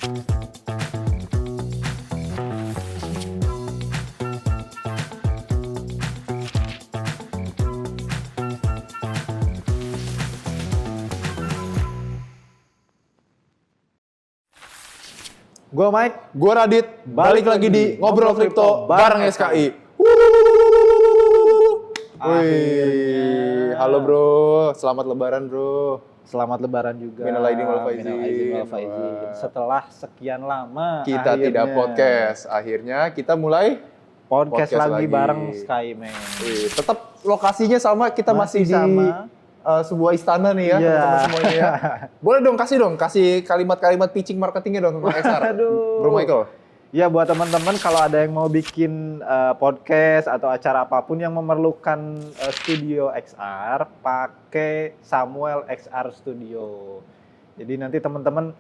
Gue Mike, gue Radit, balik lagi di Ngobrol Kripto bareng SKI. Wih, halo bro, selamat lebaran bro. Selamat lebaran juga. Minal aidin wal faizin. Minal aidin wal faizin. Setelah sekian lama Kita akhirnya, tidak podcast, akhirnya kita mulai podcast lagi lagi. bareng SkyMan. Tetap lokasinya sama, kita masih di sebuah istana nih ya, teman-teman semuanya ya. Boleh dong, kasih kalimat-kalimat pitching marketingnya dong tentang XR. Aduh. Bro Michael. Ya buat teman-teman kalau ada yang mau bikin podcast atau acara apapun yang memerlukan studio XR, pakai Samuel XR Studio. Jadi nanti teman-teman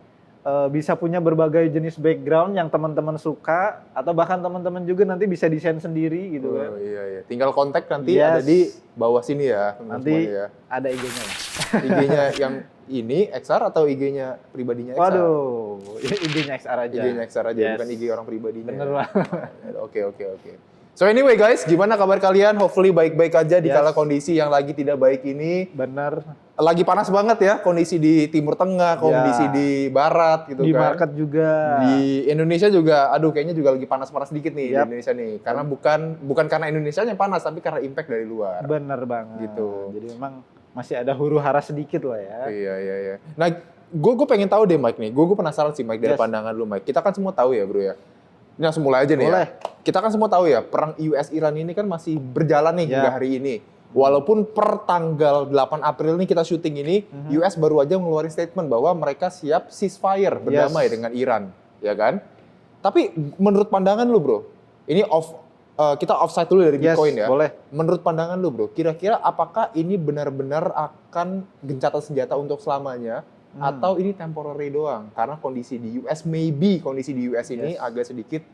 bisa punya berbagai jenis background yang teman-teman suka, atau bahkan teman-teman juga nanti bisa desain sendiri gitu kan. Oh iya. Tinggal kontak nanti ada di bawah sini ya. Nanti ya. ada IG-nya. IG-nya yang ini XR atau IG-nya pribadinya XR? Waduh, IG-nya XR aja. IG-nya XR aja, bukan IG orang pribadinya. Bener lah. Oke. So anyway guys, gimana kabar kalian? Hopefully baik-baik aja di kala kondisi yang lagi tidak baik ini. Bener. Lagi panas banget ya kondisi di Timur Tengah, kondisi di Barat gitu di kan. Di market juga. Di Indonesia juga, kayaknya juga lagi panas-panas dikit nih di Indonesia nih. Karena bukan karena Indonesia yang panas, tapi karena impact dari luar. Bener banget. Gitu. Jadi memang masih ada huru-hara sedikit lah ya. Iya. Nah, gue pengen tahu deh Mike nih. Gue penasaran sih Mike dari pandangan lu Mike. Kita kan semua tahu ya bro ya. Ini langsung mulai aja nih ya. Kita kan semua tahu ya, perang US-Iran ini kan masih berjalan nih hingga hari ini. Walaupun per tanggal 8 April nih kita syuting ini, US baru aja ngeluarin statement bahwa mereka siap ceasefire berdamai dengan Iran, ya kan? Tapi menurut pandangan lu bro, ini kita offside dulu dari Bitcoin ya. Boleh. Menurut pandangan lu bro, kira-kira apakah ini benar-benar akan gencatan senjata untuk selamanya? Atau ini temporary doang? Karena kondisi di US ini agak sedikit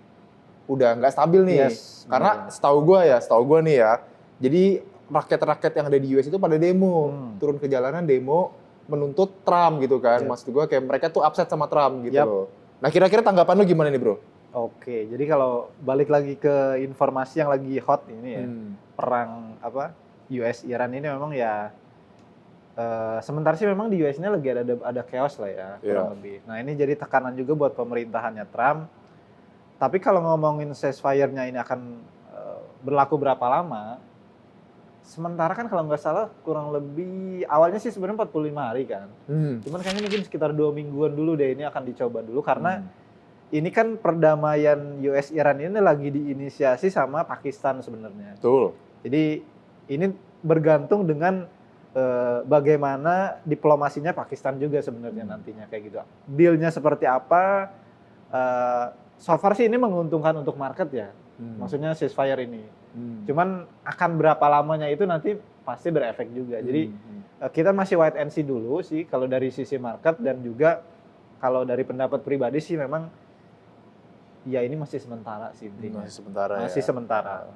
udah nggak stabil nih. Karena setahu gue nih ya, jadi rakyat-rakyat yang ada di US itu pada demo, turun ke jalanan demo menuntut Trump gitu kan. Maksud gue kayak mereka tuh upset sama Trump gitu loh. Nah kira-kira tanggapan lu gimana nih bro? Oke, jadi kalau balik lagi ke informasi yang lagi hot ini ya, perang US-Iran ini memang ya sementara sih memang di US ini lagi ada chaos lah ya, kurang lebih. Nah ini jadi tekanan juga buat pemerintahannya Trump. Tapi kalau ngomongin ceasefire-nya ini akan berlaku berapa lama, sementara kan kalau nggak salah kurang lebih, awalnya sih sebenarnya 45 hari kan. Cuman kayaknya mungkin sekitar 2 mingguan dulu deh ini akan dicoba dulu, karena ini kan perdamaian US-Iran ini lagi diinisiasi sama Pakistan sebenarnya. Betul. Jadi ini bergantung dengan bagaimana diplomasinya Pakistan juga sebenarnya nantinya kayak gitu. Dealnya seperti apa? So far sih ini menguntungkan untuk market ya. Maksudnya ceasefire ini. Cuman akan berapa lamanya itu nanti pasti berefek juga. Jadi kita masih wait and see dulu sih kalau dari sisi market, dan juga kalau dari pendapat pribadi sih memang ya ini masih sementara sih intinya. Masih sementara.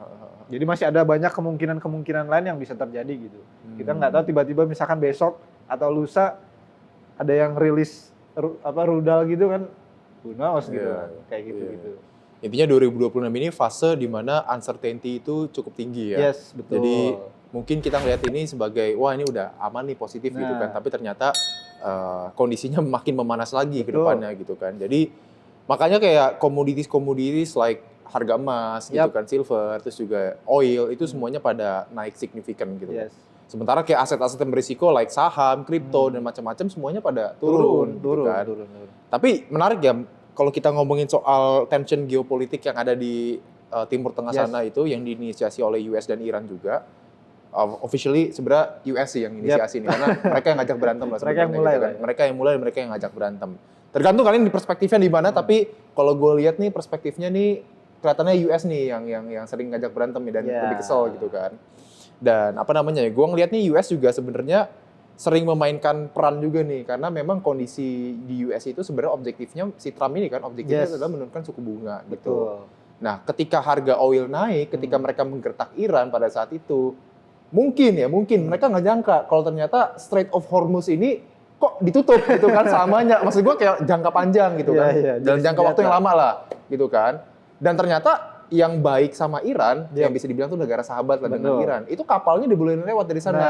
Jadi masih ada banyak kemungkinan lain yang bisa terjadi gitu. Kita nggak tahu tiba-tiba misalkan besok atau lusa ada yang rilis rudal gitu kan. Who knows gitu. Kayak gitu. Intinya 2026 ini fase di mana uncertainty itu cukup tinggi ya. Yes, betul. Jadi mungkin kita ngeliat ini sebagai wah ini udah aman nih, positif gitu kan. Tapi ternyata kondisinya makin memanas lagi ke depannya gitu kan. Jadi makanya kayak komoditis like harga emas gitu kan, silver, terus juga oil, itu semuanya pada naik signifikan gitu. Sementara kayak aset-aset yang berisiko like saham, kripto dan macam-macam semuanya pada turun. Tapi menarik ya kalau kita ngomongin soal tension geopolitik yang ada di Timur Tengah sana itu yang diinisiasi oleh US dan Iran juga. Officially sebenarnya US sih yang inisiasi nih, karena mereka yang ngajak berantem lah sebenarnya. Mereka yang mulai dan mereka yang ngajak berantem. Tergantung kalian di perspektifnya di mana, tapi kalau gue lihat nih perspektifnya nih kelihatannya US nih yang sering ngajak berantem nih dan lebih kesel gitu kan. Dan gue ngelihat nih US juga sebenarnya sering memainkan peran juga nih, karena memang kondisi di US itu sebenarnya objektifnya si Trump ini kan adalah menurunkan suku bunga gitu. Nah, ketika harga oil naik, ketika mereka menggertak Iran pada saat itu, mungkin mereka nggak nyangka kalau ternyata Strait of Hormuz ini kok ditutup gitu kan selamanya. Maksud gue kayak jangka panjang gitu kan. Dalam jangka waktu yang lama lah gitu kan. Dan ternyata yang baik sama Iran, yang bisa dibilang tuh negara sahabat lah dengan Iran, itu kapalnya dibolehin lewat dari sana.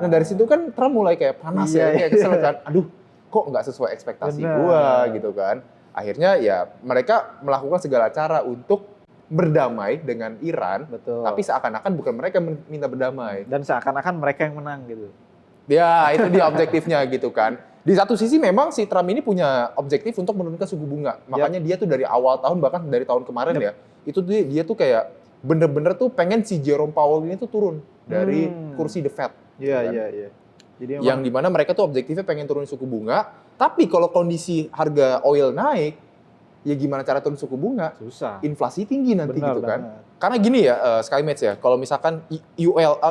Nah dari situ kan Trump mulai kayak panas kayak kesel kan. Aduh, kok nggak sesuai ekspektasi gua gitu kan. Akhirnya ya mereka melakukan segala cara untuk berdamai dengan Iran, tapi seakan-akan bukan mereka yang minta berdamai. Dan seakan-akan mereka yang menang gitu. Ya, itu dia objektifnya gitu kan. Di satu sisi memang si Trump ini punya objektif untuk menurunkan suku bunga. Makanya dia tuh dari awal tahun, bahkan dari tahun kemarin ya, itu dia tuh kayak bener-bener tuh pengen si Jerome Powell ini tuh turun dari kursi The Fed. Iya. Jadi yang dimana mereka tuh objektifnya pengen turun suku bunga, tapi kalau kondisi harga oil naik, ya gimana cara turun suku bunga? Susah. Inflasi tinggi nanti gitu kan. Karena gini ya, SkyMatch ya, kalau misalkan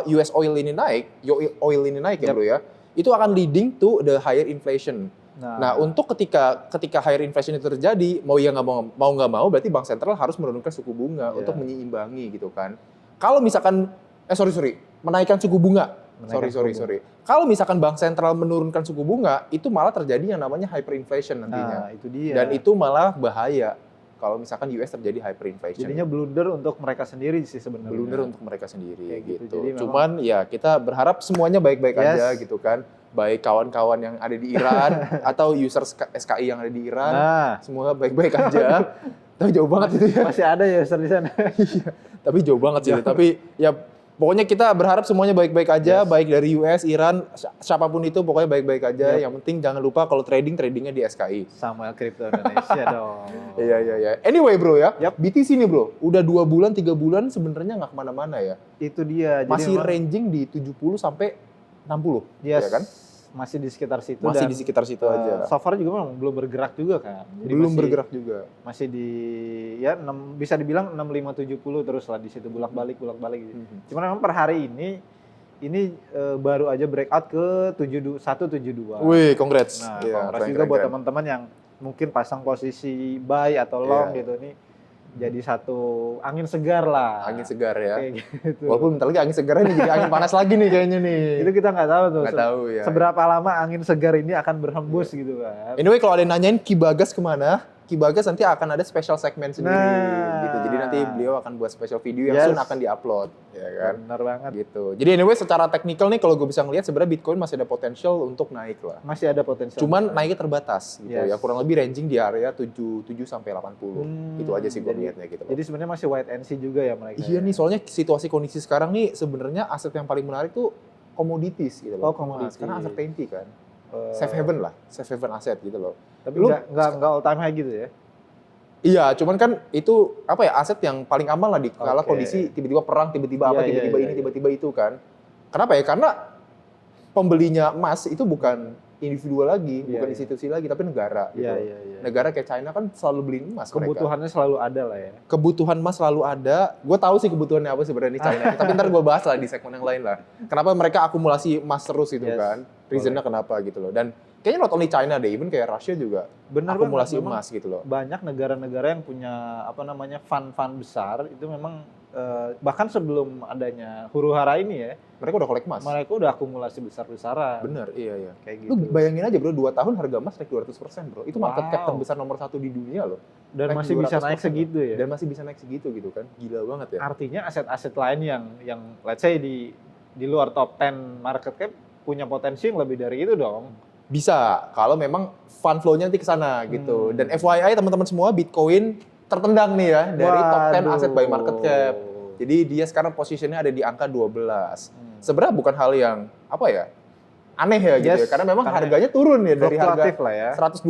US oil ini naik ya bro ya, itu akan leading to the higher inflation. Nah untuk ketika higher inflation itu terjadi, mau nggak mau, berarti bank sentral harus menurunkan suku bunga untuk menyeimbangi gitu kan. Kalau misalkan, menaikkan suku bunga. Sorry. Kalau misalkan bank sentral menurunkan suku bunga, itu malah terjadi yang namanya hyperinflation nantinya. Nah, itu dia. Dan itu malah bahaya kalau misalkan US terjadi hyperinflation. Jadinya blunder untuk mereka sendiri sih sebenarnya. Blunder untuk mereka sendiri gitu. Jadi cuman ya kita berharap semuanya baik-baik aja gitu kan. Baik kawan-kawan yang ada di Iran atau user SKI yang ada di Iran, semua baik-baik aja. Tapi jauh banget itu ya. Masih ada ya user di sana. Iya. Tapi jauh banget sih. Tapi ya pokoknya kita berharap semuanya baik-baik aja, baik dari US, Iran, siapapun itu pokoknya baik-baik aja. Yang penting jangan lupa kalau tradingnya di SKI. Sama Crypto Indonesia dong. Iya. Anyway bro ya, BTC nih bro, udah 2 bulan, 3 bulan sebenarnya nggak kemana-mana ya. Itu dia. Masih ranging di 70 sampai 60, ya kan? Masih di sekitar situ. Masih di sekitar situ aja. So far juga memang belum bergerak juga kan. Jadi belum bergerak juga. Masih di bisa dibilang 6570 terus lah di situ bolak-balik gitu. Cuman memang per hari ini baru aja breakout ke 172. Wih, congrats. Nah, congrats juga buat teman-teman yang mungkin pasang posisi buy atau long gitu nih. Jadi satu angin segar lah. Angin segar ya. Kayak gitu. Walaupun bentar lagi angin segar ini jadi angin panas lagi nih kayaknya nih. Itu kita nggak tahu tuh. Nggak tahu ya. Seberapa lama angin segar ini akan berhembus gitu kan. Anyway, kalau ada yang nanyain Ki Bagas kemana? Ki Bagas nanti akan ada special segmen sendiri gitu. Jadi nanti beliau akan buat special video yang soon akan diupload, ya kan? Benar banget. Gitu. Jadi anyway secara teknikal nih kalau gue bisa ngelihat sebenarnya Bitcoin masih ada potensial untuk naik lah. Masih ada potensial. Cuman naiknya terbatas gitu ya. Kurang lebih ranging di area 7 sampai 80. Itu aja sih gue lihatnya gitu. Jadi sebenarnya masih wait and see juga ya mereka. Iya nih, soalnya situasi kondisi sekarang nih sebenarnya aset yang paling menarik tuh commodities gitu loh. Commodities. Karena uncertainty kan. Safe haven aset gitu loh. Tapi nggak all time high gitu ya? Iya, cuman kan itu apa ya, aset yang paling aman lah di kala kondisi tiba-tiba perang, tiba-tiba tiba-tiba itu kan. Kenapa ya? Karena pembelinya emas itu bukan individual lagi, bukan institusi lagi, tapi negara gitu. Negara kayak China kan selalu beli emas. Kebutuhannya selalu ada lah ya. Kebutuhan emas selalu ada. Gue tahu sih kebutuhannya apa sebenarnya di China. Tapi ntar gue bahas lah di segmen yang lain lah. Kenapa mereka akumulasi emas terus gitu kan? Reasonnya kenapa gitu loh. Dan kayaknya not only China deh, even kayak Russia juga akumulasi emas gitu loh. Banyak negara-negara yang punya fund-fund besar itu memang bahkan sebelum adanya huru-hara ini ya, mereka udah kolek emas. Mereka udah akumulasi besar-besaran. Bener, iya. Kayak gitu. Lu bayangin aja bro, 2 tahun harga emas naik 200% bro. Itu market cap terbesar nomor 1 di dunia loh. Dan masih bisa naik segitu ya. Dan masih bisa naik segitu gitu kan. Gila banget ya. Artinya aset-aset lain yang let's say di luar top 10 market cap punya potensi yang lebih dari itu dong. Bisa, kalau memang fund flow-nya nanti ke sana gitu. Dan FYI teman-teman semua, Bitcoin tertendang nih ya dari top 10 aset by market cap. Jadi dia sekarang posisinya ada di angka 12. Sebenarnya bukan hal yang aneh ya gitu ya. Karena memang harganya turun ya dari harga 120.000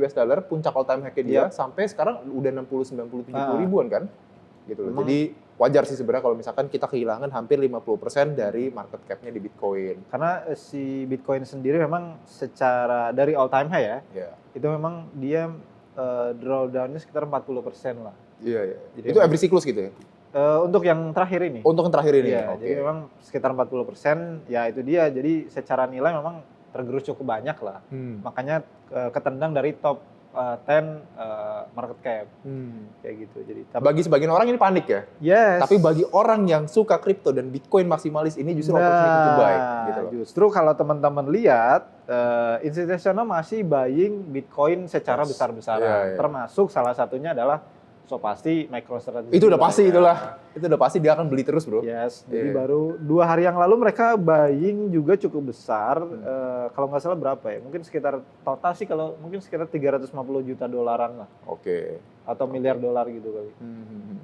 US dollar puncak all time high dia sampai sekarang udah 60-90-70 ribuan kan. Gitu loh. Jadi wajar sih sebenarnya kalau misalkan kita kehilangan hampir 50% dari market cap-nya di Bitcoin. Karena si Bitcoin sendiri memang secara dari all time high ya. Itu memang dia drawdown-nya sekitar 40% lah. Iya. Jadi itu every cyclus gitu ya? Untuk yang terakhir ini. Untuk yang terakhir ini. Iya, jadi memang sekitar 40%, ya itu dia. Jadi secara nilai memang tergerus cukup banyak lah. Makanya ketendang dari top market cap kayak gitu. Jadi Bagi sebagian orang ini panik ya. yes. Tapi bagi orang yang suka kripto dan Bitcoin maksimalis ini justru opportunity to buy gitu loh. Justru kalau teman-teman lihat institusional masih buying Bitcoin secara besar-besaran. Iya, iya. Termasuk salah satunya adalah pasti MicroStrategy. Itu udah pasti ya. Itu udah pasti dia akan beli terus, Bro. Yes, jadi Iya. baru 2 hari yang lalu mereka buying juga cukup besar. Kalau nggak salah berapa ya? Mungkin sekitar total sih kalau mungkin sekitar 350 juta dolaran lah Oke. atau miliar dolar gitu kali.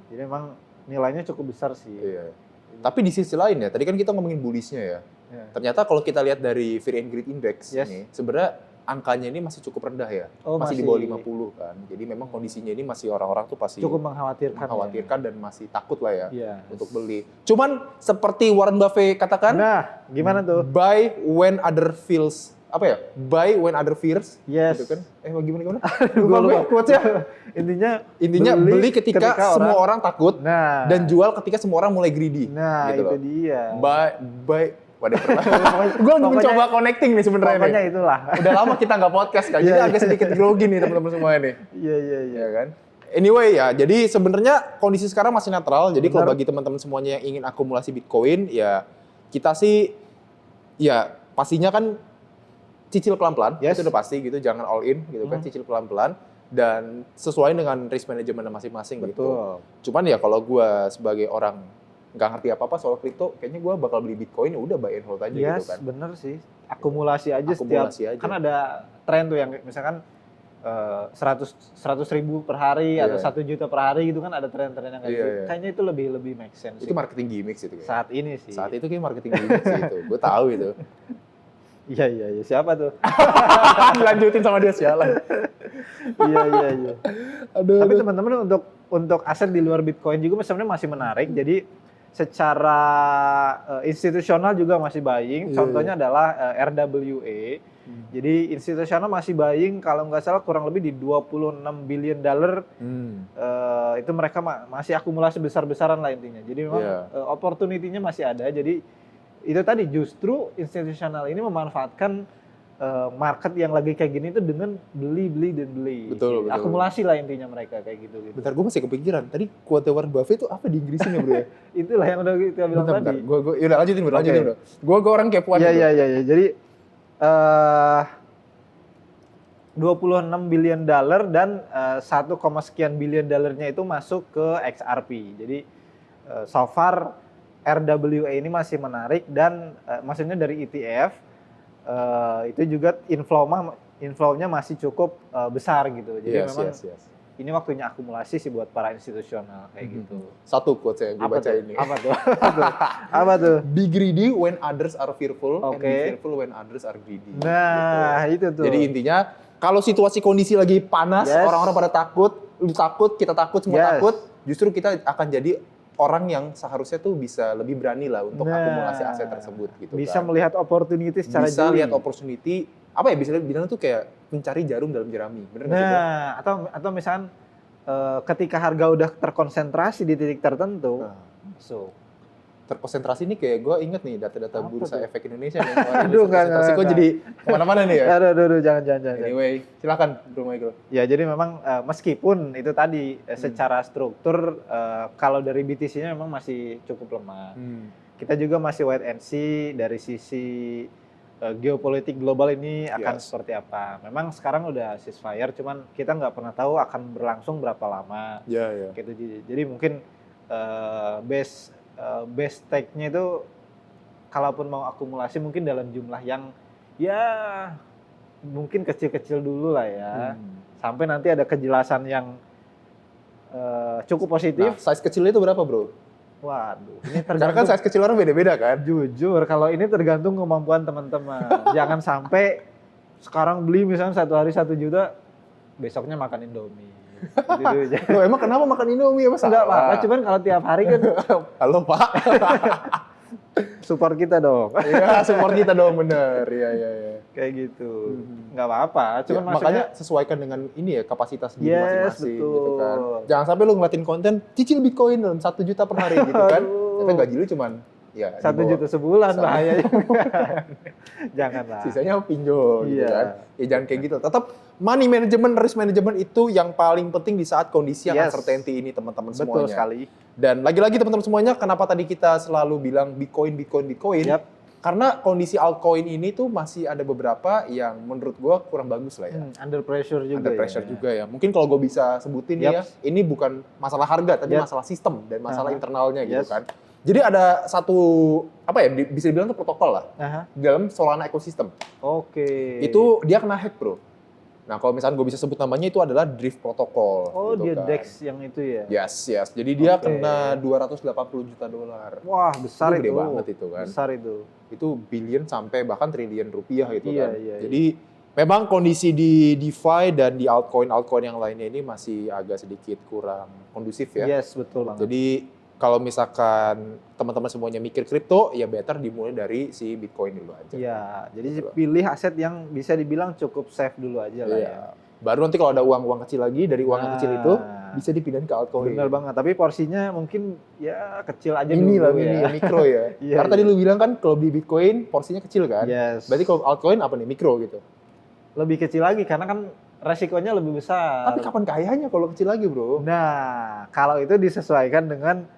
Jadi memang nilainya cukup besar sih. Iya. Tapi di sisi lain ya, tadi kan kita ngomongin bullish-nya ya. Ya. Ternyata kalau kita lihat dari Fear and Greed Index Yes. ini, sebenarnya angkanya ini masih cukup rendah ya. Oh, masih di bawah 50 kan. Jadi memang kondisinya ini masih orang-orang tuh pasti Cukup mengkhawatirkan. dan masih takut lah ya Iya. untuk beli. Cuman seperti Warren Buffett katakan, Nah, gimana tuh? buy when other feels apa ya? Buy when other fears. Yes. Gitu kan? Gimana? Gua lupa. Quotes-nya. Intinya beli ketika semua orang takut Nah, dan jual ketika semua orang mulai greedy. nah gitu itu loh. dia. Buy whatever. Gue mencoba connecting nih sebenarnya nih. Pokoknya itulah. Udah lama kita nggak podcast kan, jadi Iya, agak sedikit grogi nih teman-teman semua ini. Iya. Ya kan? Anyway ya, jadi sebenarnya kondisi sekarang masih netral. Jadi kalau Benar. bagi teman-teman semuanya yang ingin akumulasi Bitcoin, ya kita sih, ya pastinya kan cicil pelan-pelan, Yes. itu udah pasti gitu, jangan all in gitu kan, cicil pelan-pelan dan sesuai dengan risk management masing-masing gitu. Betul. Cuman ya kalau gue sebagai orang nggak ngerti apa-apa soal kripto, kayaknya gue bakal beli Bitcoin, udah buy and hold aja gitu Yes, kan. bener sih. Akumulasi aja Akumulasi setiap. aja. Kan ada tren tuh yang misalkan 100.000 per hari Iya. atau 1 juta per hari gitu kan ada tren-tren yang kayak Iya, gitu. iya. Kayaknya itu lebih make sense. Itu sih. marketing gimmick sih itu kayaknya. Saat ini sih. Saat itu kayak marketing gimmick sih itu, gue tahu itu. Iya. Siapa tuh? Dilanjutin sama dia sialan. Iya. Aduh. Tapi teman-teman untuk aset di luar Bitcoin juga sebenarnya masih menarik. Jadi secara institusional juga masih buying. Iya. Contohnya adalah RWA. Jadi institusional masih buying kalau nggak salah kurang lebih di 26 billion dollar. Itu mereka masih akumulasi besar-besaran lah intinya. Jadi memang Iya. opportunity-nya masih ada. Jadi itu tadi justru institusional ini memanfaatkan market yang lagi kayak gini itu dengan beli. Betul. Akumulasi lah intinya mereka kayak gitu. Bentar, gue masih kepikiran. Tadi quote Warren Buffett itu apa di Inggrisnya bro ya? Itulah yang udah kita bilang Bentar. tadi. Yaudah lanjutin bro. Gue orang kepoan. Iya. Jadi 26 billion dollar dan 1, sekian billion dollarnya itu masuk ke XRP. Jadi so far RWA ini masih menarik dan maksudnya dari ETF itu juga inflow-nya masih cukup besar gitu. Jadi memang Yes. ini waktunya akumulasi sih buat para institusional kayak gitu. Satu quotes yang gue baca ini. Apa tuh? Be greedy when others are fearful, and Oke. be fearful when others are greedy. Nah, Gitu. itu tuh. Jadi intinya kalau situasi kondisi lagi panas, Yes. orang-orang pada takut, lu takut, kita takut, semua Yes. takut, justru kita akan jadi orang yang seharusnya tuh bisa lebih berani lah untuk akumulasi aset tersebut gitu bisa kan. melihat opportunity secara Bisa jeli. lihat opportunity, apa ya bisa bilang tuh kayak mencari jarum dalam jerami, bener nggak sih bro? Nah, atau misalnya ketika harga udah terkonsentrasi di titik tertentu, Nah, masuk. terkonsentrasi nih kayak gue inget nih data-data Apa bursa tuh? efek Indonesia nih. kemarin Aduh, konsentrasi kok enggak. jadi kemana-mana nih ya. Aduh, jangan. Anyway, silakan Bro Michael. Ya, jadi memang meskipun itu tadi secara struktur kalau dari BTC-nya memang masih cukup lemah. Kita juga masih wait and see dari sisi geopolitik global ini akan Yes. seperti apa. Memang sekarang udah ceasefire, cuman kita nggak pernah tahu akan berlangsung berapa lama. Ya. Gitu. Jadi mungkin base take-nya itu kalaupun mau akumulasi mungkin dalam jumlah yang ya mungkin kecil-kecil dulu lah ya. Sampai nanti ada kejelasan yang cukup positif. Nah, size kecilnya itu berapa bro? Waduh, ini Karena kan tergantung. size kecil orang beda-beda kan? Jujur, kalau ini tergantung kemampuan teman-teman. Jangan sampai sekarang beli misalnya 1 hari 1 juta, besoknya makan Indomie. Gitu. Loh, emang kenapa makan Indomie? Emang Enggak apa-apa, salah? cuman kalau tiap hari kan Halo Pak. support kita dong. Iya, support kita dong bener. Iya. Kayak gitu. Nggak apa-apa, cuman Ya, maksudnya makanya sesuaikan dengan ini ya kapasitas diri Yes, masing-masing betul. gitu kan. Jangan sampai lu ngeliatin konten cicil Bitcoin dalam 1 juta per hari gitu kan. Aduh. Tapi gaji lu cuman Ya, 1 juta sebulan Sama. bahaya juga. Janganlah. sisanya pinjol gitu Iya. kan. Ya jangan kayak gitu. Tetap money management, risk management itu yang paling penting di saat kondisi yang Yes. uncertainty ini teman-teman Betul semuanya. sekali. Dan lagi-lagi teman-teman semuanya, kenapa tadi kita selalu bilang Bitcoin? Yap. Karena kondisi altcoin ini tuh masih ada beberapa yang menurut gua kurang bagus lah ya. Under pressure juga. Under pressure ya. juga ya. Mungkin kalau gue bisa sebutin nih ya, ini bukan masalah harga, tapi Yap. masalah sistem dan masalah Aha. internalnya gitu Yes. kan. Jadi ada satu, apa ya, bisa dibilang tuh protokol lah Aha. di dalam Solana ecosystem. Oke. Itu dia kena hack bro. Nah kalau misalnya gue bisa sebut namanya itu adalah Drift Protocol. Oh, gitu dia kan. DEX yang itu ya. Yes. Jadi dia Oke. kena 280 juta dolar. Wah, besar Itu gede itu. banget itu kan. Besar itu. Itu billion sampai bahkan triliun rupiah gitu Iya, kan. iya, Jadi memang kondisi di DeFi dan di altcoin yang lainnya ini masih agak sedikit kurang kondusif ya. Yes, betul banget. Jadi kalau misalkan teman-teman semuanya mikir kripto, ya better dimulai dari si Bitcoin dulu aja. Iya, jadi Betul. pilih aset yang bisa dibilang cukup safe dulu aja lah ya. Iya. Baru nanti kalau ada uang kecil lagi, dari uang yang Nah, kecil itu bisa dipindahin ke altcoin. Bener banget, tapi porsinya mungkin ya kecil aja Ini dulu lah, ya. ini ya, mikro ya. Iya, Karena tadi lu bilang kan kalau di Bitcoin porsinya kecil kan. Yes. Berarti kalau altcoin apa nih, mikro gitu. Lebih kecil lagi karena kan resikonya lebih besar. Tapi kapan kayanya kalau kecil lagi bro? Nah, kalau itu disesuaikan dengan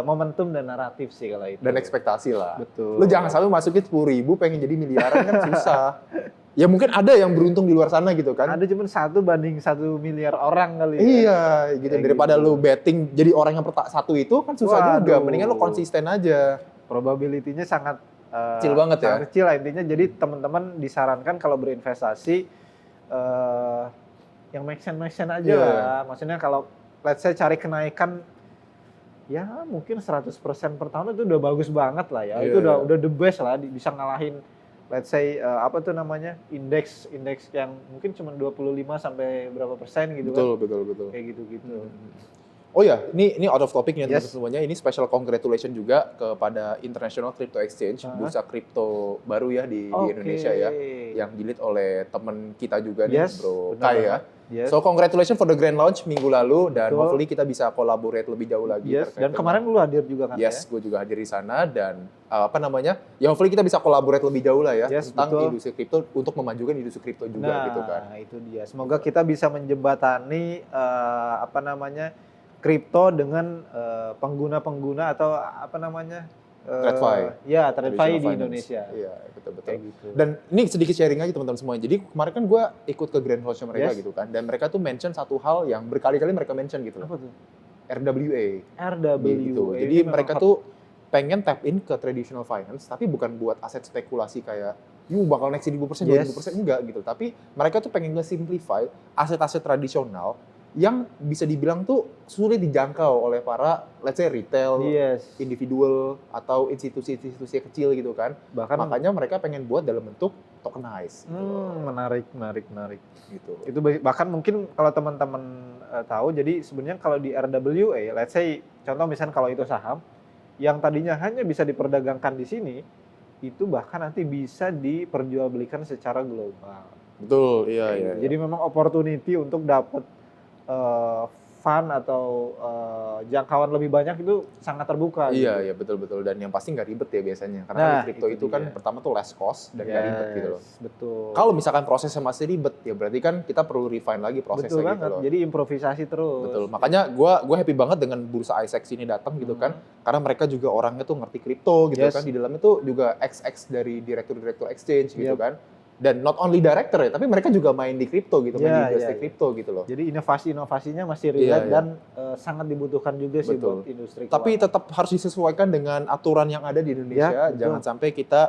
momentum dan naratif sih kalau itu. Dan ekspektasi lah. Betul. Lu jangan sampai masukin 10.000 pengen jadi miliaran kan susah. Ya mungkin ada yang beruntung di luar sana gitu kan. Ada cuma 1 banding 1 miliar orang kali ya. Iya, gitu. Kayak Daripada gitu. lu betting jadi orang yang satu itu kan susah juga. Waduh. Mendingan lu konsisten aja. Probability-nya sangat Kecil banget ya. sangat kecil lah intinya. Jadi teman-teman disarankan kalau berinvestasi yang make sense aja Iya. lah. Maksudnya kalau let's say cari kenaikan ya mungkin 100% per tahun itu udah bagus banget lah ya. Iya, Itu udah iya. udah the best lah, bisa ngalahin let's say apa tuh namanya? indeks yang mungkin cuma 25 sampai berapa persen gitu kan. Betul. Kayak gitu-gitu. Oh ya, ini out of topic nih Yes. teman-teman semuanya. Ini special congratulation juga kepada International Crypto Exchange, Aha. bursa kripto baru ya di Oke. Indonesia ya, yang di-lead oleh temen kita juga nih, Yes, Bro benar Kai ya. banget. Yes. So congratulations for the grand launch minggu lalu dan Betul. hopefully kita bisa collaborate lebih jauh lagi. Yes, terkait dan dengan- kemarin lu hadir juga kan Yes, ya? gue juga hadir di sana dan ya hopefully kita bisa collaborate lebih jauh lah ya Yes, tentang betul. industri kripto untuk memajukan industri kripto juga gitu kan. Nah, itu dia. Semoga kita bisa menjembatani kripto dengan pengguna-pengguna atau TradFi. Ya, TradFi Traditional di finance. Indonesia. Iya, betul-betul. Kayak gitu. Dan ini sedikit sharing aja teman-teman semua. Jadi kemarin kan gue ikut ke Grand Launch mereka Yes. gitu kan. Dan mereka tuh mention satu hal yang berkali-kali mereka mention gitu loh. Apa tuh? RWA. RWA. Gitu. Jadi Ini memang mereka tuh pengen tap in ke traditional finance, tapi bukan buat aset spekulasi kayak bakal naik 1000%, Yes. 2000%, enggak gitu. Tapi mereka tuh pengen nge-simplify aset-aset tradisional yang bisa dibilang tuh sulit dijangkau oleh para, let's say retail, Yes. individual, atau institusi-institusi kecil gitu kan. Bahkan Makanya mereka pengen buat dalam bentuk tokenized. Gitu. menarik. Gitu. Itu bahkan mungkin kalau teman-teman tahu, jadi sebenarnya kalau di RWA, let's say contoh misalnya kalau itu saham yang tadinya hanya bisa diperdagangkan di sini, itu bahkan nanti bisa diperjualbelikan secara global. Betul, iya. Jadi memang opportunity untuk dapat fund atau jangkauan lebih banyak itu sangat terbuka. Iya, gitu. betul. Dan yang pasti nggak ribet ya biasanya. Karena Nah, kan di kripto itu itu kan dia. pertama tuh less cost dan nggak ribet gitu loh. Betul. Kalau misalkan prosesnya masih ribet, ya berarti kan kita perlu refine lagi prosesnya betul gitu banget. loh. Jadi improvisasi terus. Betul. Makanya gue happy banget dengan bursa ICEX ini datang gitu kan. Karena mereka juga orangnya tuh ngerti kripto gitu Yes. kan. Di dalamnya tuh juga XX dari direktur-direktur exchange gitu Yep. kan. Dan not only director ya, tapi mereka juga main di kripto gitu, main Iya, di industri iya. kripto gitu loh. Jadi inovasi-inovasinya masih Iya, relate iya. dan sangat dibutuhkan juga sih Betul. buat industri. Tapi keuangan. tetap harus disesuaikan dengan aturan yang ada di Indonesia. Ya, betul. Jangan sampai kita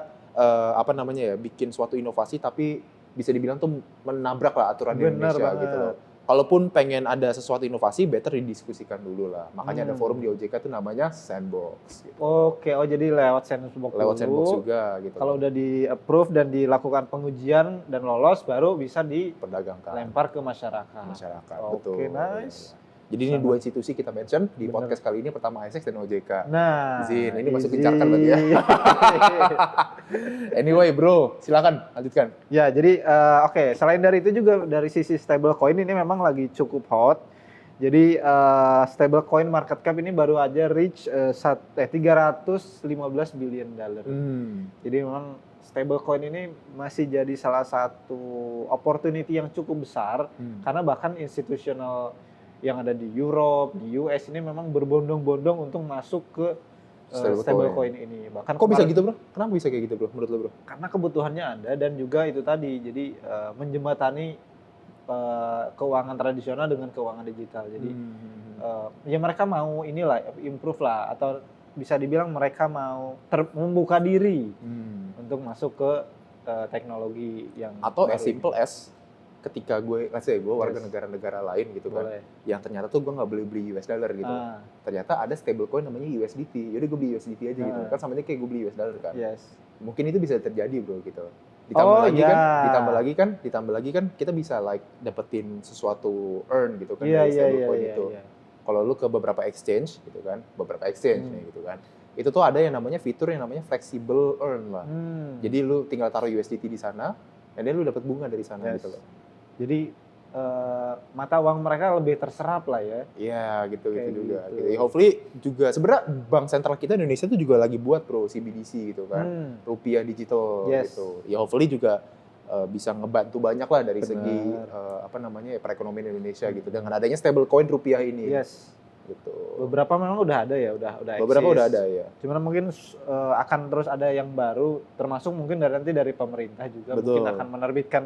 bikin suatu inovasi tapi bisa dibilang tuh menabrak lah aturan di Benar Indonesia banget. gitu loh. Kalaupun pengen ada sesuatu inovasi, better didiskusikan dulu lah. Makanya ada forum di OJK itu namanya Sandbox. Gitu. Oke, jadi lewat sandbox Lewat dulu. Sandbox juga gitu. Kalau udah di approve dan dilakukan pengujian dan lolos, baru bisa Perdagangkan dilempar ke masyarakat. masyarakat. Oke, Betul. nice. Jadi ini Sangat. dua institusi kita mention di Bener. podcast kali ini, pertama ICEX dan OJK. Nah, Izin, ini masuk izin. pincarkan berarti ya. Anyway bro, silakan lanjutkan. Ya, jadi oke, selain dari itu juga dari sisi stablecoin ini memang lagi cukup hot Jadi stablecoin market cap ini baru aja reach 315 billion dollar. Jadi memang stablecoin ini masih jadi salah satu opportunity yang cukup besar karena bahkan institusional yang ada di Europe, di US ini memang berbondong-bondong untuk masuk ke stablecoin ini. Bahkan Kok bisa kemarin- gitu bro? Kenapa bisa kayak gitu bro? Menurut lo bro? karena kebutuhannya ada dan juga itu tadi jadi menjembatani keuangan tradisional dengan keuangan digital. Jadi ya mereka mau inilah improve lah atau bisa dibilang mereka mau membuka diri untuk masuk ke teknologi yang Atau baru as ini. simple as ketika gue, let's say gue warga Yes. negara-negara lain gitu kan, Boleh. yang ternyata tuh gue nggak boleh beli US dollar gitu. Ah, Ternyata ada stablecoin namanya USDT. Jadi gue beli USDT aja gitu. Ah. Kan sama aja kayak gue beli US dollar kan. yes. Mungkin itu bisa terjadi bro gitu. Ditambah Oh, lagi ya. kan, ditambah lagi kan kita bisa like dapetin sesuatu earn gitu kan Iya dari iya iya stablecoin iya. itu. iya. Kalau lu ke beberapa exchange gitu kan, beberapa exchange nih gitu kan. Itu tuh ada yang namanya fitur yang namanya flexible earn lah. Jadi lu tinggal taruh USDT di sana, dan then lu dapat bunga dari sana Yes. gitu loh. Jadi mata uang mereka lebih terserap lah ya. Iya gitu Kayak juga. gitu. Gitu. Ya, hopefully juga sebenarnya bank sentral kita Indonesia tuh juga lagi buat bro CBDC gitu kan, rupiah digital Yes. gitu. Ya hopefully juga bisa ngebantu banyak lah dari Benar. segi apa namanya ya, perekonomian Indonesia gitu dengan adanya stablecoin rupiah ini. Yes. Gitu. Beberapa memang udah ada ya, udah Beberapa eksis. udah ada ya. Cuman mungkin akan terus ada yang baru, termasuk mungkin nanti dari pemerintah juga Betul. mungkin akan menerbitkan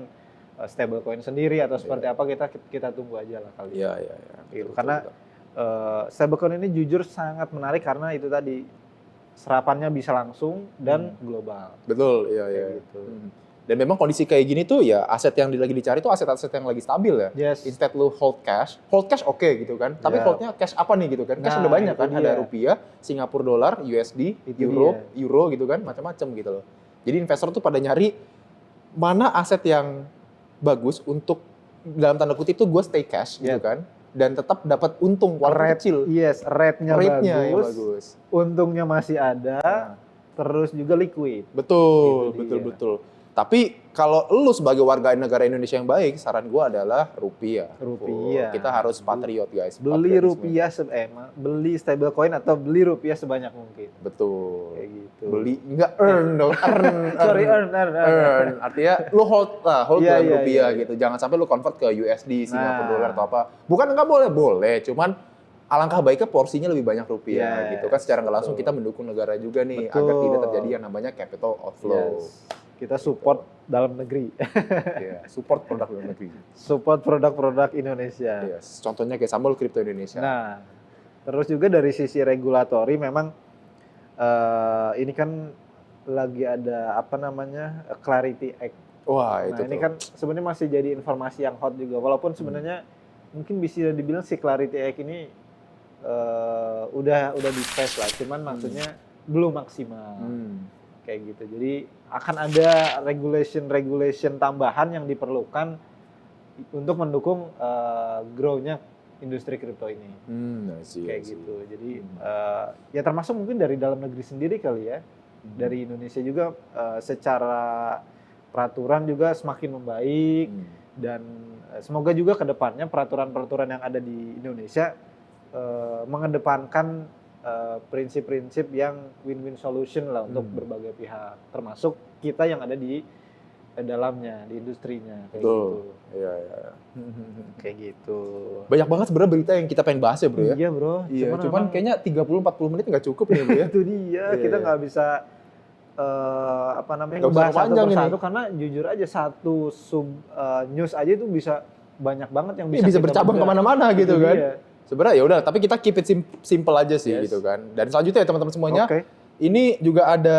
stablecoin sendiri atau seperti apa kita tunggu aja lah kali. Iya iya iya. Gitu. Betul, Karena betul. stablecoin ini jujur sangat menarik karena itu tadi serapannya bisa langsung dan global. Betul, iya iya. Kayak gitu. Dan memang kondisi kayak gini tuh ya aset yang lagi dicari tuh aset-aset yang lagi stabil ya. Yes. Instead lu hold cash oke gitu kan. Tapi Ya. holdnya cash apa nih gitu kan? Cash Nah, udah banyak itu kan, ada dia. rupiah, Singapura dolar, USD, Itu euro gitu kan, macam-macam gitu loh. Jadi investor tuh pada nyari mana aset yang bagus untuk dalam tanda kutip tuh gue stay cash gitu Ya. kan. Dan tetap dapat untung walaupun Rate- kecil. Yes, rate-nya Rate-nya yang bagus, bagus. untungnya masih ada, terus juga liquid. Betul, Itu betul, dia. betul. Tapi kalau lu sebagai warga negara Indonesia yang baik, saran gua adalah rupiah. Rupiah. Kita harus patriot guys. Beli Patriotisme. rupiah, beli stablecoin atau beli rupiah sebanyak mungkin. Betul. Kayak gitu. Beli enggak earn dong, Sorry, earn. Artinya lu hold Iya, dengan iya, rupiah iya. gitu. Jangan sampai lu convert ke USD, Singapura Nah. dolar atau apa. Bukan enggak boleh, cuman alangkah baiknya porsinya lebih banyak rupiah Yes, gitu kan. Secara nggak langsung betul. kita mendukung negara juga nih Betul. agar tidak terjadi yang namanya capital outflow. Yes. Kita support dalam negeri. Iya, support produk dalam negeri. Support produk-produk Indonesia. Yes. Contohnya kayak sambal kripto Indonesia. Nah, terus juga dari sisi regulatori memang ini kan lagi ada apa namanya Clarity Act. Wah, itu Nah, ini tuh. kan sebenarnya masih jadi informasi yang hot juga. Walaupun sebenarnya mungkin bisa dibilang si Clarity Act ini udah di tes lah. Cuman maksudnya belum maksimal. Kayak gitu. Jadi akan ada regulation tambahan yang diperlukan untuk mendukung grow-nya industri kripto ini. I see, Kayak I see. gitu. Jadi ya termasuk mungkin dari dalam negeri sendiri kali ya. Dari Indonesia juga secara peraturan juga semakin membaik dan semoga juga ke depannya peraturan-peraturan yang ada di Indonesia mengedepankan prinsip-prinsip yang win-win solution lah untuk berbagai pihak, termasuk kita yang ada di dalamnya, di industrinya kayak Betul. gitu. Iya, iya. Kayak gitu. Banyak banget sebenarnya berita yang kita pengen bahas ya, Bro ya. Iya, Bro. Iya, cuman memang kayaknya 30-40 menit nggak cukup nih, Bro ya. itu dia, Iya, kita iya. nggak bisa apa namanya Nggak usah ngebahas satu panjang ini. persatu karena jujur aja satu news aja itu bisa banyak banget yang Bisa, kita bercabang bedah. kemana-mana Itu gitu kan. dia. Sebenarnya ya udah, tapi kita keep it simple aja sih Yes. gitu kan. Dan selanjutnya ya teman-teman semuanya, Oke. ini juga ada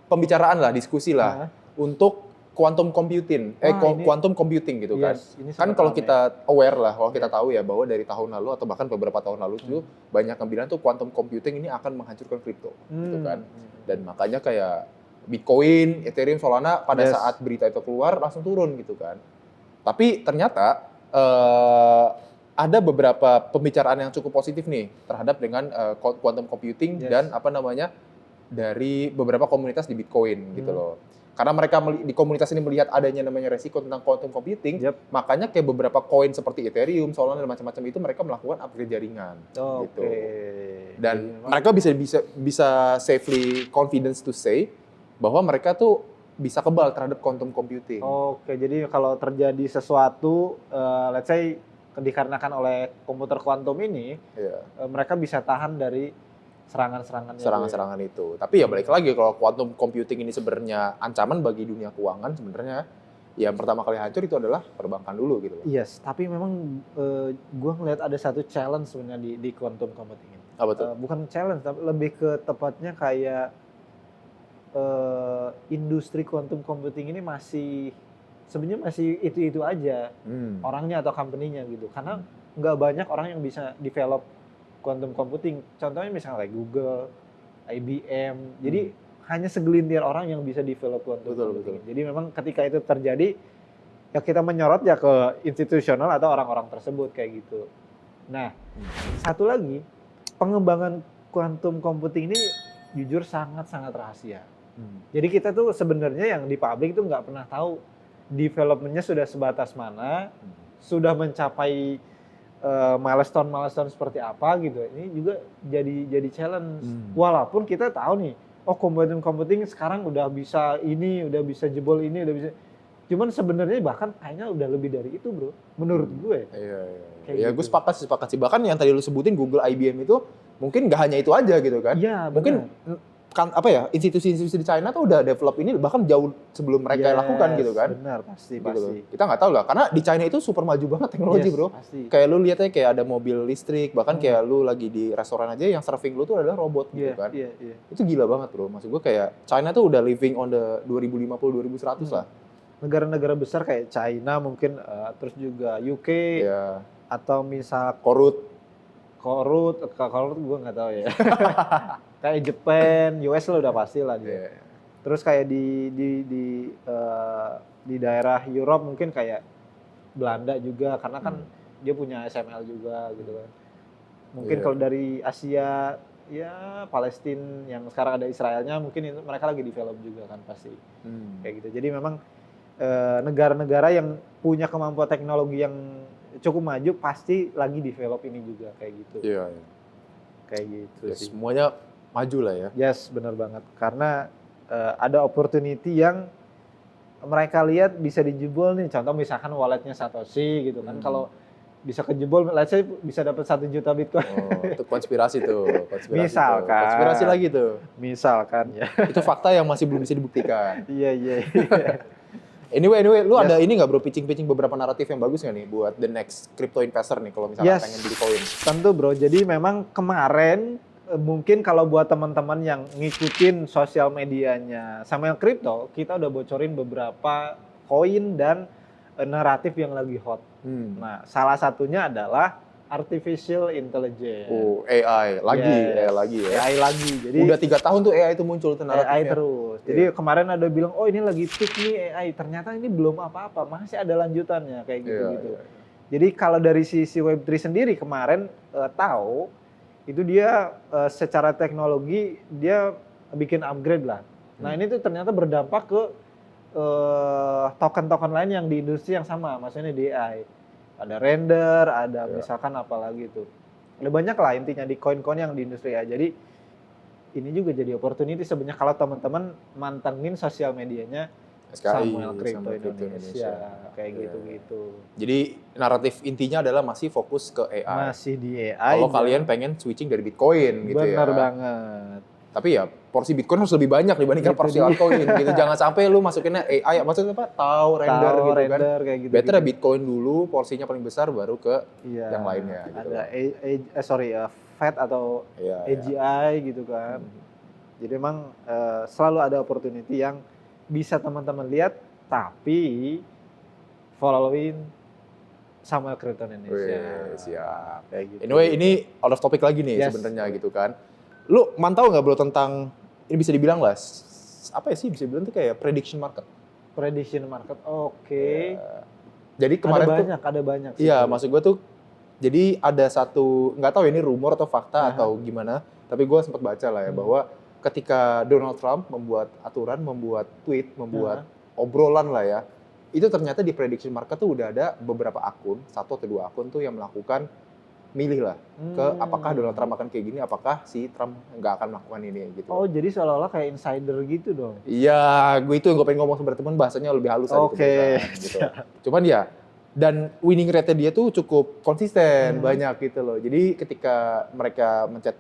pembicaraan lah, diskusi lah untuk quantum computing, Wah, quantum computing gitu kan. Yes, ini Kan sangat kalau ramai. kita aware lah, kalau kita tahu ya bahwa dari tahun lalu atau bahkan beberapa tahun lalu itu banyak yang bilang tuh quantum computing ini akan menghancurkan kripto, gitu kan. Dan makanya kayak Bitcoin, Ethereum, Solana pada Yes. saat berita itu keluar langsung turun gitu kan. Tapi ternyata ada beberapa pembicaraan yang cukup positif nih terhadap dengan quantum computing Yes. dan apa namanya dari beberapa komunitas di Bitcoin gitu loh. karena mereka di komunitas ini melihat adanya namanya resiko tentang quantum computing, makanya kayak beberapa koin seperti Ethereum, Solana dan macam-macam itu mereka melakukan upgrade jaringan. Gitu. Dan mereka bisa safely confidence to say bahwa mereka tuh bisa kebal terhadap quantum computing. Oke, jadi kalau terjadi sesuatu, let's say dikarenakan oleh komputer kuantum ini, mereka bisa tahan dari serangan-serangan itu. Tapi ya balik lagi, kalau quantum computing ini sebenarnya ancaman bagi dunia keuangan, sebenarnya yang pertama kali hancur itu adalah perbankan dulu gitu. Yes, tapi memang gue ngeliat ada satu challenge sebenarnya di quantum computing ini. Apa tuh? Bukan challenge, tapi lebih ke tepatnya kayak industri quantum computing ini sebenarnya masih itu aja orangnya atau company-nya gitu. Karena nggak banyak orang yang bisa develop quantum computing, contohnya misalnya kayak Google, IBM, jadi hanya segelintir orang yang bisa develop quantum computing. Jadi memang ketika itu terjadi, ya kita menyorot ya ke institusional atau orang-orang tersebut kayak gitu. Nah, satu lagi, pengembangan quantum computing ini jujur sangat-sangat rahasia. Jadi kita tuh sebenarnya yang di publik tuh nggak pernah tahu development-nya sudah sebatas mana, sudah mencapai milestone seperti apa gitu. Ini juga jadi challenge. Walaupun kita tahu nih, quantum computing sekarang udah bisa ini, udah bisa jebol ini, udah bisa. Cuman sebenarnya bahkan kayaknya udah lebih dari itu, bro. Menurut gue. Iya, gue sepakat sih. Bahkan yang tadi lu sebutin Google, IBM itu mungkin nggak hanya itu aja gitu kan. Iya, mungkin kan institusi-institusi di China tuh udah develop ini bahkan jauh sebelum mereka lakukan gitu kan. Benar, pasti. Kita nggak tahu lah, karena di China itu super maju banget teknologi, bro. Pasti. Kayak lu lihat aja kayak ada mobil listrik, bahkan kayak lu lagi di restoran aja yang serving lu tuh adalah robot gitu kan. Itu gila banget, bro. Maksud gue kayak China tuh udah living on the 2050-2100 lah. Negara-negara besar kayak China mungkin, terus juga UK, atau misal Korut gue nggak tahu ya. Kayak Jepang, US lo udah pasti lah dia. Terus kayak di daerah Europe mungkin kayak Belanda juga, karena kan dia punya SML juga gitu kan. Mungkin kalau dari Asia, ya Palestina yang sekarang ada Israelnya, mungkin itu mereka lagi develop juga kan pasti. Kayak gitu. Jadi memang negara-negara yang punya kemampuan teknologi yang cukup maju pasti lagi develop ini juga kayak gitu. Kayak gitu sih. Semuanya maju lah ya. Yes, benar banget. Karena ada opportunity yang mereka lihat bisa dijebol nih. Contoh misalkan walletnya Satoshi gitu kan. Kalau bisa kejebol, let's say bisa dapat 1 juta Bitcoin. Itu konspirasi tuh. Misalkan. Konspirasi lagi tuh. Misalkan ya. Itu fakta yang masih belum bisa dibuktikan. Iya. Anyway, lu ada ini nggak bro, pitching beberapa naratif yang bagus nggak nih buat the next crypto investor nih kalau misalnya pengen beli koin? Tentu bro, jadi memang kemarin mungkin kalau buat teman-teman yang ngikutin sosial medianya Samuel Crypto, kita udah bocorin beberapa koin dan naratif yang lagi hot. Nah, salah satunya adalah artificial intelligence. AI lagi ya. AI lagi. Jadi udah 3 tahun tuh AI itu muncul tuh naratifnya. AI terus. Jadi kemarin ada bilang, ini lagi peak nih AI. Ternyata ini belum apa-apa, masih ada lanjutannya kayak gitu-gitu. Jadi kalau dari sisi Web3 sendiri kemarin tahu itu dia secara teknologi dia bikin upgrade lah. Nah, ini tuh ternyata berdampak ke token-token lain yang di industri yang sama, maksudnya di AI. Ada render, ada misalkan apa lagi tuh. Ada banyak lah intinya di koin-koin yang di industri ya. Jadi ini juga jadi opportunity sebenarnya kalau teman-teman mantengin sosial medianya Samuel Crypto Indonesia. Kayak gitu-gitu. Jadi naratif intinya adalah masih fokus ke AI. Masih di AI. Kalau kalian pengen switching dari Bitcoin gitu ya. Benar banget. Tapi ya porsi Bitcoin harus lebih banyak dibandingkan porsi altcoin gitu. Jangan sampai lu masukinnya AI, maksudnya apa? Render gitu kan. Kayak gitu. Better Bitcoin dulu, porsinya paling besar baru ke yang lainnya gitu. Ada FED atau AGI gitu kan. Jadi memang selalu ada opportunity yang bisa teman-teman lihat, tapi following Samuel Crypto Indonesia. Siap. Kayak gitu. Anyway, ini out of topic lagi nih sebenarnya gitu kan. Lu mantau nggak bro tentang ini, bisa dibilang lah apa ya sih, bisa dibilang tuh kayak prediction market. Oke. Jadi kemarin ada banyak. Iya, maksud gue tuh jadi ada satu, nggak tahu ini rumor atau fakta atau gimana, tapi gue sempat baca lah ya bahwa ketika Donald Trump membuat aturan, membuat tweet, membuat obrolan lah ya, itu ternyata di prediction market tuh udah ada beberapa akun, 1 atau 2 akun tuh yang melakukan milih lah ke apakah Donald Trump akan kayak gini, apakah si Trump nggak akan melakukan ini gitu. Oh, jadi seolah-olah kayak insider gitu dong. Iya, gue itu yang gue pengen ngomong sama teman bahasanya lebih halus aja Oke. kebiasaan, gitu. Cuman ya, dan winning rate-nya dia tuh cukup konsisten, banyak gitu loh. Jadi ketika mereka mencet,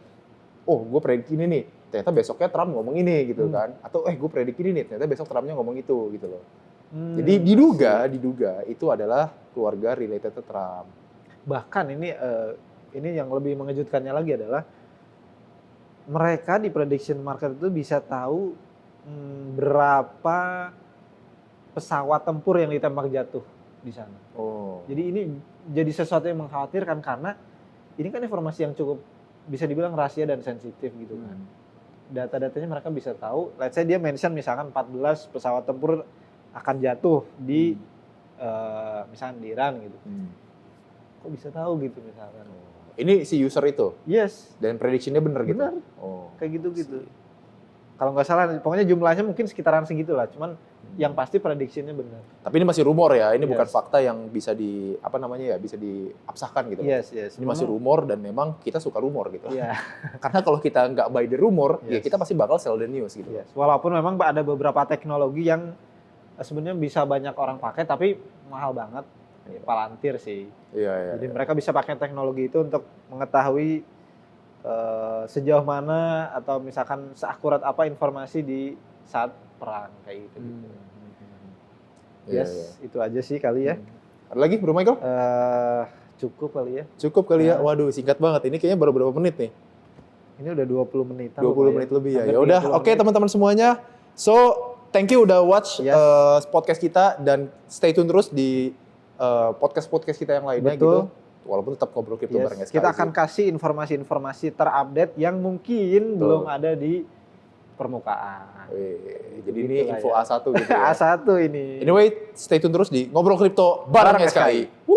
oh gue prediksi ini nih, ternyata besoknya Trump ngomong ini gitu kan. Atau gue prediksi ini nih, ternyata besok Trumpnya ngomong itu gitu loh. Jadi diduga itu adalah keluarga related to Trump. Bahkan ini yang lebih mengejutkannya lagi adalah mereka di prediction market itu bisa tahu berapa pesawat tempur yang ditembak jatuh di sana. Oh. Jadi ini jadi sesuatu yang mengkhawatirkan karena ini kan informasi yang cukup bisa dibilang rahasia dan sensitif gitu kan. Data-datanya mereka bisa tahu. Let's say dia mention misalkan 14 pesawat tempur akan jatuh di misalkan di Iran gitu. Kok bisa tahu gitu misalkan. Ini si user itu? Yes. Dan prediksinya benar gitu? Benar. Oh. Kayak gitu-gitu. Kalau nggak salah, pokoknya jumlahnya mungkin sekitaran segitu lah. Cuman yang pasti prediksinya benar. Tapi ini masih rumor ya, ini bukan fakta yang bisa bisa diabsahkan gitu. Yes. Ini masih rumor dan memang kita suka rumor gitu. Iya. Karena kalau kita nggak buy the rumor, ya kita pasti bakal sell the news gitu. Yes. Walaupun memang ada beberapa teknologi yang sebenarnya bisa banyak orang pakai, tapi mahal banget. Palantir sih. Iya. Jadi mereka bisa pakai teknologi itu untuk mengetahui sejauh mana atau misalkan seakurat apa informasi di saat perang kayak gitu. Yes, itu aja sih kali ya. Ada lagi Bro Michael? Cukup kali ya. Cukup kali ya. Waduh, singkat banget. Ini kayaknya baru berapa menit nih? Ini udah 20 menit. 20 menit lebih ya. Ya udah, oke teman-teman semuanya. So, thank you udah watch podcast kita dan stay tune terus di podcast-podcast kita yang lainnya gitu. Walaupun tetap ngobrol kripto bareng SKI. Kita akan kasih informasi-informasi terupdate yang mungkin belum ada di permukaan. Jadi ini info A1 gitu ya. A1 ini. Anyway, stay tune terus di Ngobrol Kripto bareng SKI.